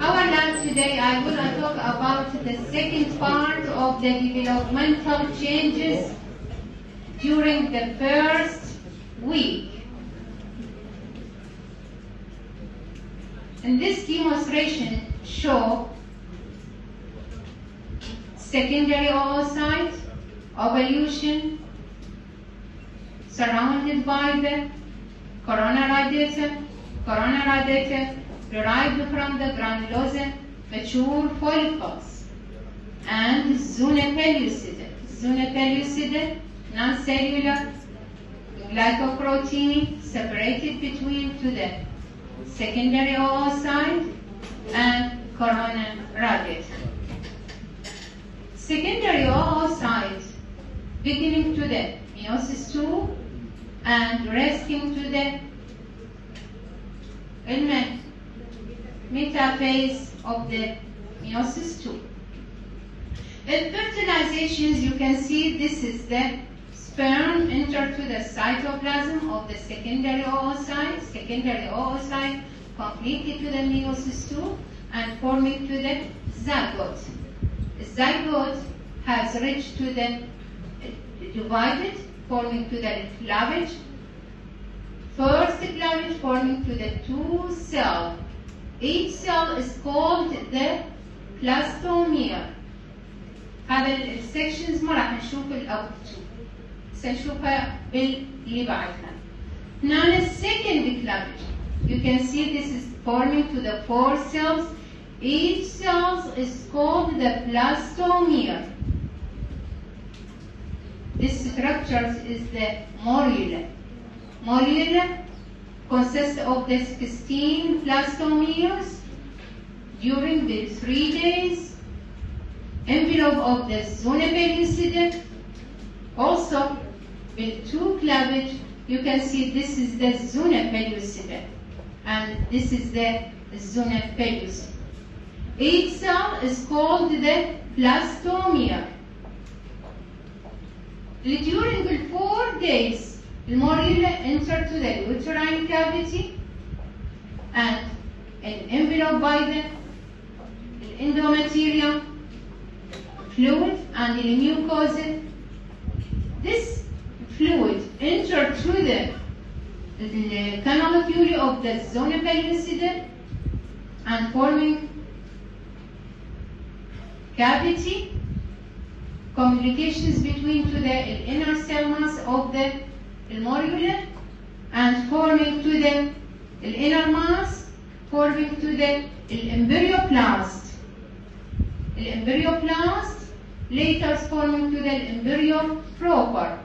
Our lab today, I will talk about the second part of the developmental changes during the first week. In this demonstration, show secondary oocyte ovulation surrounded by the coronal radiator derived from the granulose mature follicles, and zona pellucida, non-cellular glycoprotein separated between the secondary oocyte and coronal radiator. Secondary oocyte beginning to the meiosis II and resting to the metaphase of the meiosis II. In fertilizations, you can see this is the sperm enter to the cytoplasm of the secondary oocyte. Secondary oocyte completely to the meiosis II and forming to the zygote. The zygote has reached to the divided, forming to the cleavage. First cleavage forming to the two cells. Each cell is called the blastomere. هذا السكشنز ما راح نشوف الأول سنشوفها باللي بعدها. Now the second cleavage, you can see this is forming to the four cells. Each cell is called the blastomere. This structure is the morula. Morula consists of the 16 blastomeres during the 3 days. Envelope of the zona pellucida. Also, with two cleavage, you can see this is the zona pellucida and this is the zona pellucida. Each cell is called the blastomere. During the 4 days, the morula enter to the uterine cavity and enveloped by the endometrium fluid and the mucosa. This fluid enter to the canaliculi of the zona pellucida and forming cavity. Communications between to the inner cell mass of the morula and forming to the inner mass, forming to the embryoplast. The embryoplast later forming to the embryo proper.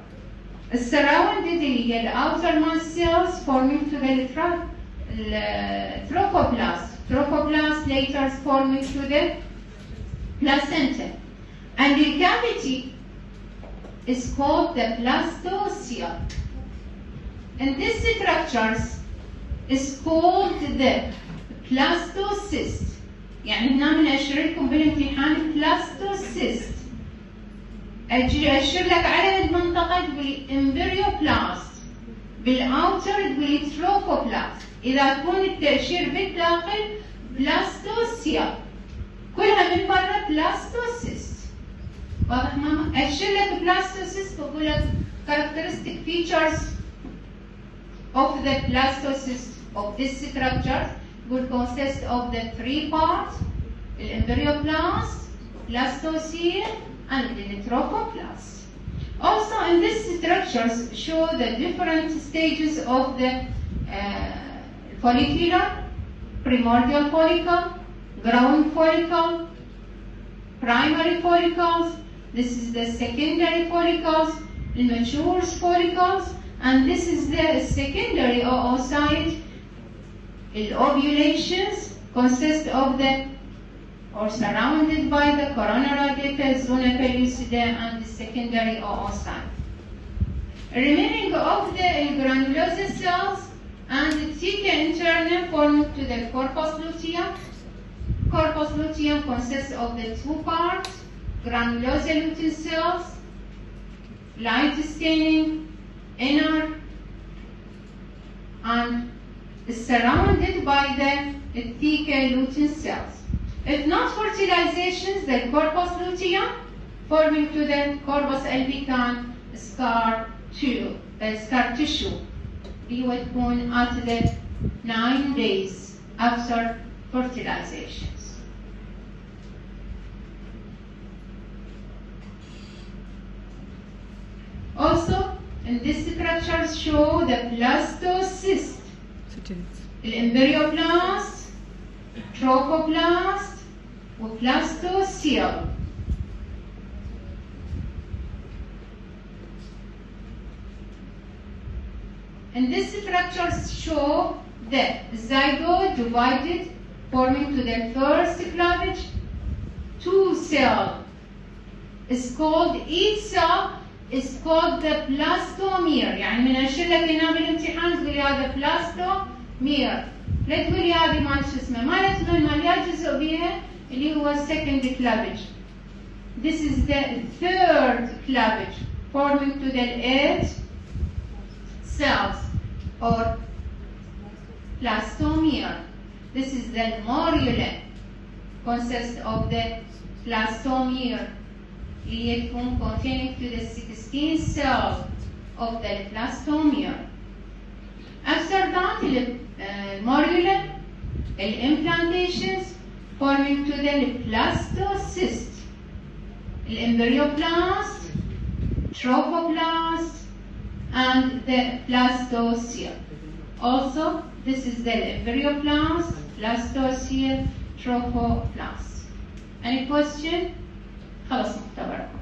Surrounded the outer mass cells forming to the trophoblast. Trophoblast later forming to the placenta. And the cavity is called the blastocyst. And this structure is called the blastocyst. يعني هنا من أشر لكم بالامتحان blastocyst. أشر لك على المنطقة بالإمبريوبلاست، بالأوتر بالتروفوبلاست. إذا كون التأشير بالداخل بلاستوسيا، كلها من برا بلاستوسيست. واضح ماما؟ أشر لك بلاستوسيست بقول لك characteristic features of the blastocyst of this structure will consist of the 3 parts: the embryoblast, blastocyst, and the trophoblast. Also, in these structures show the different stages of the follicular, primordial follicle, ground follicle, primary follicles. This is the secondary follicles, the mature follicles, and this is the secondary oocyte. The ovulations consist of the or surrounded by the coronal radiator, zona pellucida, and the secondary oocyte. Remaining of the granulose cells and the theca interna form to the corpus luteum. Corpus luteum consists of the 2 parts: granulose lutein cells, light staining, inner, and is surrounded by the theca lutein cells. If not fertilizations, the corpus luteum forming to the corpus albicans scar tissue اللي هو تكون at the 9 days after fertilizations. Also, in this structures show the blastocyst, الامبريوبلاست, trophoblast, وبلاستوسيل. And these structures show the zygote divided, forming to the first cleavage. 2 cells is called, each cell is called the blastomere. يعني من أشيل لك هنا بالامتحان تقول لي هذا blastomere. لا تقول لي هذه مال شو اسمه، ما لا تقول مال جزء بيها اللي هو second cleavage. This is the third cleavage, forming to the 8 cells or blastomere. This is the morula, consists of the blastomere, containing to the 16 cells of the blastomere. After that, the morula, the implantations, forming to the blastocyst, the embryoblast, trophoblast, and the blastocyst. Also, this is the embryoblast, blastocyst, trophoblast. Any question? خلص مختبركم.